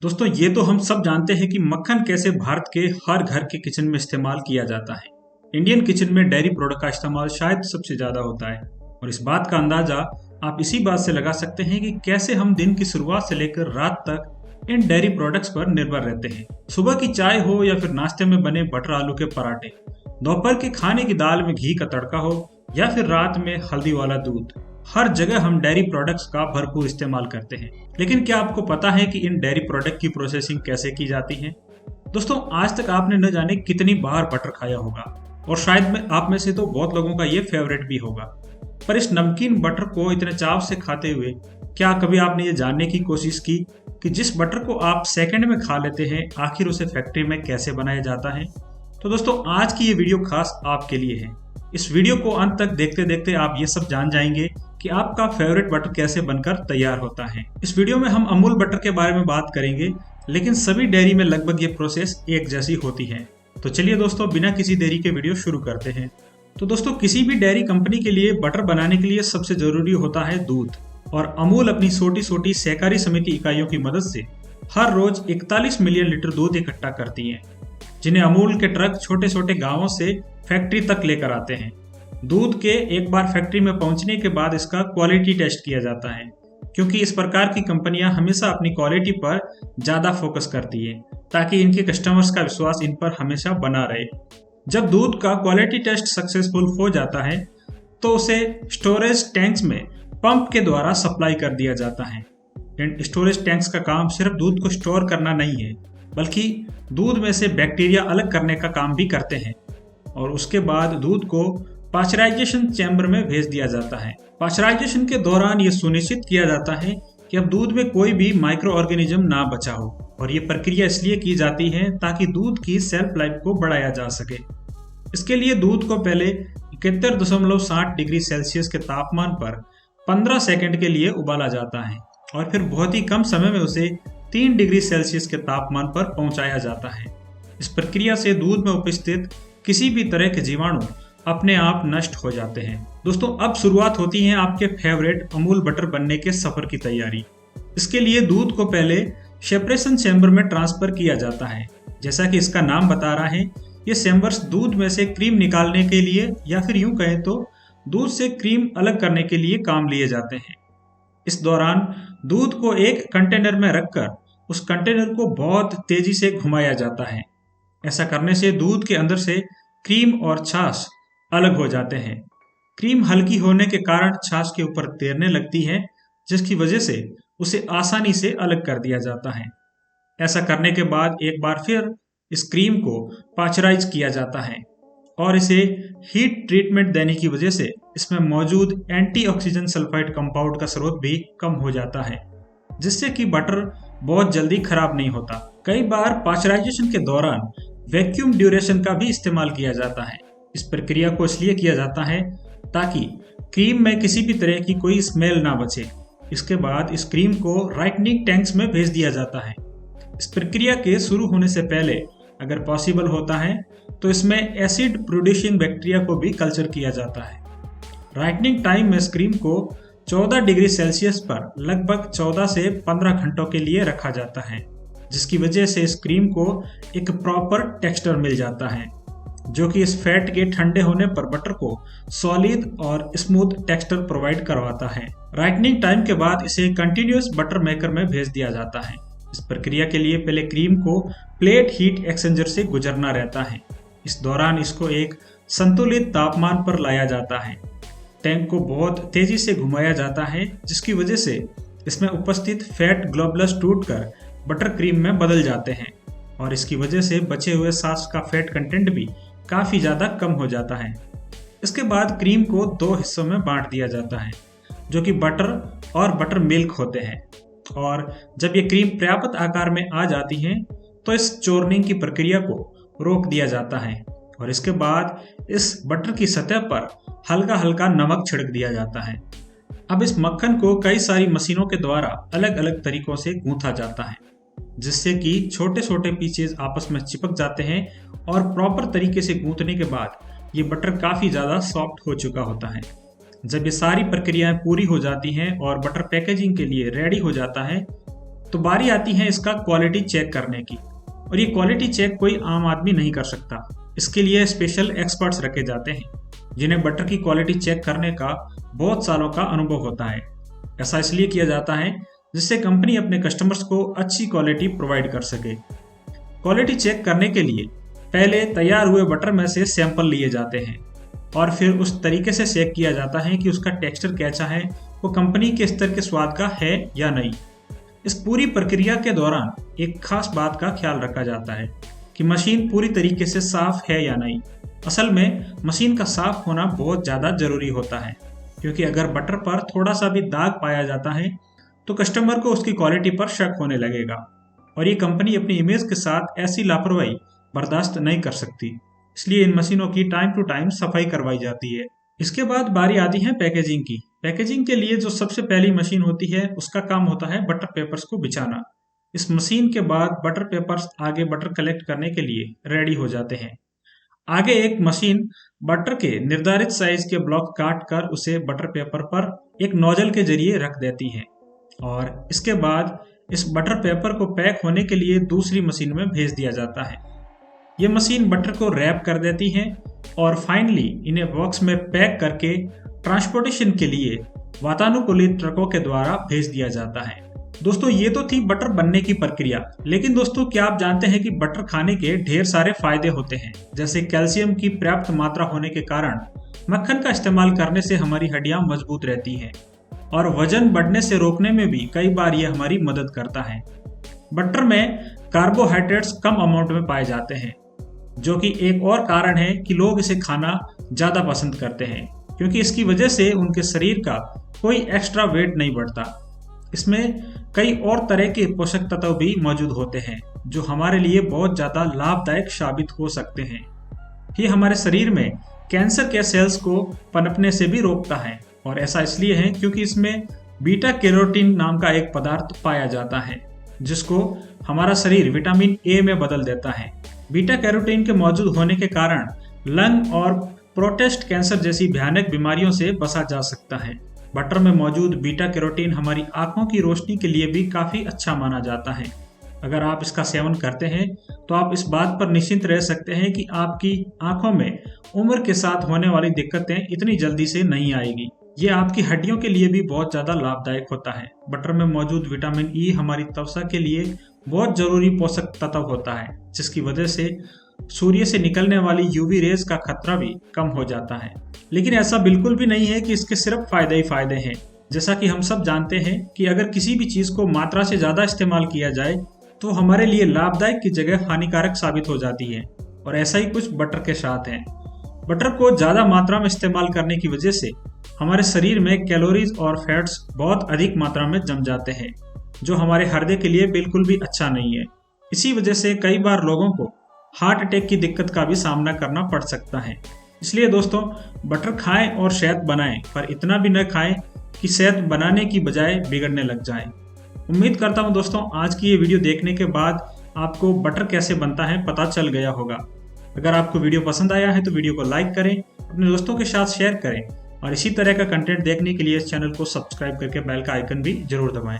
दोस्तों ये तो हम सब जानते हैं कि मक्खन कैसे भारत के हर घर के किचन में इस्तेमाल किया जाता है। इंडियन किचन में डेयरी प्रोडक्ट का इस्तेमाल शायद सबसे ज्यादा होता है और इस बात का अंदाजा आप इसी बात से लगा सकते हैं कि कैसे हम दिन की शुरुआत से लेकर रात तक इन डेयरी प्रोडक्ट्स पर निर्भर रहते हैं। सुबह की चाय हो या फिर नाश्ते में बने बटर आलू के पराठे, दोपहर के खाने की दाल में घी का तड़का हो या फिर रात में हल्दी वाला दूध, हर जगह हम डेयरी प्रोडक्ट्स का भरपूर इस्तेमाल करते हैं। लेकिन क्या आपको पता है कि इन डेयरी प्रोडक्ट की प्रोसेसिंग कैसे की जाती है? दोस्तों आज तक आपने न जाने कितनी बार बटर खाया होगा और शायद में आप में से तो बहुत लोगों का ये फेवरेट भी होगा। पर इस नमकीन बटर को इतने चाव से खाते हुए क्या कभी आपने ये जानने की कोशिश की कि जिस बटर को आप सेकंड में खा लेते हैं आखिर उसे फैक्ट्री में कैसे बनाया जाता है? तो दोस्तों आज की ये वीडियो खास आपके लिए है। इस वीडियो को अंत तक देखते देखते आप ये सब जान जाएंगे कि आपका फेवरेट बटर कैसे बनकर तैयार होता है। इस वीडियो में हम अमूल बटर के बारे में बात करेंगे, लेकिन सभी डेयरी में लगभग ये प्रोसेस एक जैसी होती है। तो चलिए दोस्तों बिना किसी देरी के वीडियो शुरू करते हैं। तो दोस्तों किसी भी डेयरी कंपनी के लिए बटर बनाने के लिए सबसे जरूरी होता है दूध, और अमूल अपनी छोटी छोटी सहकारी समिति इकाइयों की मदद से हर रोज 41 मिलियन लीटर दूध इकट्ठा करती है, जिन्हें अमूल के ट्रक छोटे छोटे गांवों से फैक्ट्री तक लेकर आते हैं। दूध के एक बार फैक्ट्री में पहुंचने के बाद इसका क्वालिटी टेस्ट किया जाता है, क्योंकि इस प्रकार की कंपनियां हमेशा अपनी क्वालिटी पर ज्यादा फोकस करती है ताकि इनके कस्टमर्स का विश्वास इन पर हमेशा बना रहे। जब दूध का क्वालिटी टेस्ट सक्सेसफुल हो जाता है तो उसे स्टोरेज टैंक्स में पंप के द्वारा सप्लाई कर दिया जाता है। इन स्टोरेज टैंक्स का काम सिर्फ दूध को स्टोर करना नहीं है, बल्कि दूध में से बैक्टीरिया अलग करने का काम भी करते हैं और उसके बाद दूध को पाश्चराइजेशन चैम्बर में भेज दिया जाता है। पाश्चराइजेशन के दौरान ये सुनिश्चित किया जाता है कि अब दूध में कोई भी माइक्रो ऑर्गेनिज्म ना बचा हो, और ये प्रक्रिया इसलिए की जाती है ताकि दूध की शेल्फ लाइफ को बढ़ाया जा सके। इसके लिए दूध को पहले 71.60 डिग्री सेल्सियस के तापमान पर 15 सेकंड के लिए उबाला जाता है और फिर बहुत ही कम समय में उसे 3 डिग्री सेल्सियस के तापमान पर पहुंचाया जाता है। इस प्रक्रिया से दूध में उपस्थित किसी भी तरह के जीवाणु अपने आप नष्ट हो जाते हैं। दोस्तों अब शुरुआत होती है आपके फेवरेट अमूल बटर बनने के सफर की तैयारी। इसके लिए दूध को पहले सेपरेशन चैम्बर में ट्रांसफर किया जाता है। जैसा कि इसका नाम बता रहा है, ये चैम्बर्स दूध में से क्रीम निकालने के लिए या फिर यूं कहें तो दूध से क्रीम अलग करने के लिए काम लिए जाते हैं। इस दौरान दूध को एक कंटेनर में रखकर उस कंटेनर को बहुत तेजी से घुमाया जाता है। ऐसा करने से दूध के अंदर से क्रीम और छाछ अलग हो जाते हैं। क्रीम हल्की होने के कारण छाछ के ऊपर तैरने लगती है, जिसकी वजह से उसे आसानी से अलग कर दिया जाता है। ऐसा करने के बाद एक बार फिर इस क्रीम को पाश्चराइज किया जाता है और इसे हीट ट्रीटमेंट देने की वजह से इसमें मौजूद एंटीऑक्सीडेंट सल्फाइड कंपाउंड का स्रोत भी कम हो जाता है, जिससे कि बटर बहुत जल्दी खराब नहीं होता। कई बार पाश्चराइजेशन के दौरान वैक्यूम ड्यूरेशन का भी इस्तेमाल किया जाता है। इस प्रक्रिया को इसलिए किया जाता है ताकि क्रीम में किसी भी तरह की कोई स्मेल ना बचे। इसके बाद इस क्रीम को राइटनिंग टैंक्स में भेज दिया जाता है। इस प्रक्रिया के शुरू होने से पहले अगर पॉसिबल होता है तो इसमें एसिड प्रोड्यूसिंग बैक्टीरिया को भी कल्चर किया जाता है। राइटनिंग टाइम में इस क्रीम को 14 डिग्री सेल्सियस पर लगभग 14 से 15 घंटों के लिए रखा जाता है, जिसकी वजह से इस क्रीम को एक प्रॉपर टेक्सचर मिल जाता है, जो कि इस फैट के ठंडे होने पर बटर को सॉलिड और स्मूथ टेक्सचर प्रोवाइड करवाता है। राइटनिंग टाइम के बाद इसे कंटिन्यूअस बटर मेकर में भेज दिया जाता है। इस प्रक्रिया के लिए पहले क्रीम को प्लेट हीट एक्सचेंजर से गुजरना रहता है। इस दौरान इसको एक संतुलित तापमान पर लाया जाता है। टैंक को बहुत तेजी से घुमाया जाता है, जिसकी वजह से इसमें उपस्थित फैट ग्लोबुलस टूटकर बटर क्रीम में बदल जाते हैं और इसकी वजह से बचे हुए छाछ का फैट कंटेंट भी काफी ज्यादा कम हो जाता है। इसके बाद क्रीम को 2 हिस्सों में बांट दिया जाता है, जो कि बटर और बटर मिल्क होते हैं, और जब ये क्रीम पर्याप्त आकार में आ जाती है तो इस चोर्निंग की प्रक्रिया को रोक दिया जाता है और इसके बाद इस बटर की सतह पर हल्का हल्का नमक छिड़क दिया जाता है। अब इस मक्खन को कई सारी मशीनों के द्वारा अलग अलग तरीकों से गूंथा जाता है, जिससे कि छोटे छोटे पीसेज आपस में चिपक जाते हैं और प्रॉपर तरीके से गूंथने के बाद ये बटर काफ़ी ज़्यादा सॉफ्ट हो चुका होता है। जब ये सारी प्रक्रियाएं पूरी हो जाती हैं और बटर पैकेजिंग के लिए रेडी हो जाता है तो बारी आती है इसका क्वालिटी चेक करने की। और ये क्वालिटी चेक कोई आम आदमी नहीं कर सकता। इसके लिए स्पेशल एक्सपर्ट्स रखे जाते हैं जिन्हें बटर की क्वालिटी चेक करने का बहुत सालों का अनुभव होता है। ऐसा इसलिए किया जाता है जिससे कंपनी अपने कस्टमर्स को अच्छी क्वालिटी प्रोवाइड कर सके। क्वालिटी चेक करने के लिए पहले तैयार हुए बटर में से सैंपल लिए जाते हैं और फिर उस तरीके से चेक किया जाता है कि उसका टेक्सचर कैसा है, वो कंपनी के स्तर के स्वाद का है या नहीं। इस पूरी प्रक्रिया के दौरान एक खास बात का ख्याल रखा जाता है कि मशीन पूरी तरीके से साफ है या नहीं। असल में मशीन का साफ होना बहुत ज़्यादा ज़रूरी होता है, क्योंकि अगर बटर पर थोड़ा सा भी दाग पाया जाता है तो कस्टमर को उसकी क्वालिटी पर शक होने लगेगा और ये कंपनी अपनी इमेज के साथ ऐसी लापरवाही बर्दाश्त नहीं कर सकती। इसलिए इन मशीनों की टाइम टू टाइम सफाई करवाई जाती है। इसके बाद बारी आती है पैकेजिंग की। पैकेजिंग के लिए जो सबसे पहली मशीन होती है उसका काम होता है बटर पेपर्स को बिछाना। इस मशीन के बाद बटर पेपर्स आगे बटर कलेक्ट करने के लिए रेडी हो जाते हैं। आगे एक मशीन बटर के निर्धारित साइज के ब्लॉक काट कर उसे बटर पेपर पर एक नोजल के जरिए रख देती है और इसके बाद इस बटर पेपर को पैक होने के लिए दूसरी मशीन में भेज दिया जाता है। ये मशीन बटर को रैप कर देती है और फाइनली इन्हें बॉक्स में पैक करके ट्रांसपोर्टेशन के लिए वातानुकूलित ट्रकों के द्वारा भेज दिया जाता है। दोस्तों, ये तो थी बटर बनने की प्रक्रिया, लेकिन दोस्तों क्या आप जानते हैं कि बटर खाने के ढेर सारे फायदे होते हैं। जैसे कैल्शियम की पर्याप्त मात्रा होने के कारण मक्खन का इस्तेमाल करने से हमारी हड्डियां मजबूत रहती हैं और वजन बढ़ने से रोकने में भी कई बार यह हमारी मदद करता है। बटर में कार्बोहाइड्रेट्स कम अमाउंट में पाए जाते हैं, जो कि एक और कारण है कि लोग इसे खाना ज़्यादा पसंद करते हैं, क्योंकि इसकी वजह से उनके शरीर का कोई एक्स्ट्रा वेट नहीं बढ़ता। इसमें कई और तरह के पोषक तत्व भी मौजूद होते हैं जो हमारे लिए बहुत ज़्यादा लाभदायक साबित हो सकते हैं। ये हमारे शरीर में कैंसर के सेल्स को पनपने से भी रोकता है और ऐसा इसलिए है क्योंकि इसमें बीटा कैरोटीन नाम का एक पदार्थ पाया जाता है जिसको हमारा शरीर विटामिन ए में बदल देता है। बीटा कैरोटीन के मौजूद होने के कारण लंग और प्रोस्टेट कैंसर जैसी भयानक बीमारियों से बचा जा सकता है। बटर में मौजूद बीटा कैरोटीन हमारी आंखों की रोशनी के लिए भी काफ़ी अच्छा माना जाता है। अगर आप इसका सेवन करते हैं तो आप इस बात पर निश्चिंत रह सकते हैं कि आपकी आंखों में उम्र के साथ होने वाली दिक्कतें इतनी जल्दी से नहीं आएगी। ये आपकी हड्डियों के लिए भी बहुत ज़्यादा लाभदायक होता है। बटर में मौजूद विटामिन ई हमारी त्वचा के लिए बहुत ज़रूरी पोषक तत्व होता है, जिसकी वजह से सूर्य से निकलने वाली यूवी रेज का खतरा भी कम हो जाता है। लेकिन ऐसा बिल्कुल भी नहीं है कि इसके सिर्फ फायदे ही फायदे हैं। जैसा कि हम सब जानते हैं कि अगर किसी भी चीज़ को मात्रा से ज़्यादा इस्तेमाल किया जाए तो हमारे लिए लाभदायक की जगह हानिकारक साबित हो जाती है, और ऐसा ही कुछ बटर के साथ है। बटर को ज़्यादा मात्रा में इस्तेमाल करने की वजह से हमारे शरीर में कैलोरीज और फैट्स बहुत अधिक मात्रा में जम जाते हैं, जो हमारे हृदय के लिए बिल्कुल भी अच्छा नहीं है। इसी वजह से कई बार लोगों को हार्ट अटैक की दिक्कत का भी सामना करना पड़ सकता है। इसलिए दोस्तों, बटर खाएं और सेहत बनाएं, पर इतना भी न खाएं कि सेहत बनाने की बजाय बिगड़ने लग जाए। उम्मीद करता हूं दोस्तों आज की ये वीडियो देखने के बाद आपको बटर कैसे बनता है पता चल गया होगा। अगर आपको वीडियो पसंद आया है तो वीडियो को लाइक करें, अपने दोस्तों के साथ शेयर करें और इसी तरह का कंटेंट देखने के लिए इस चैनल को सब्सक्राइब करके बेल का आइकन भी जरूर दबाएं।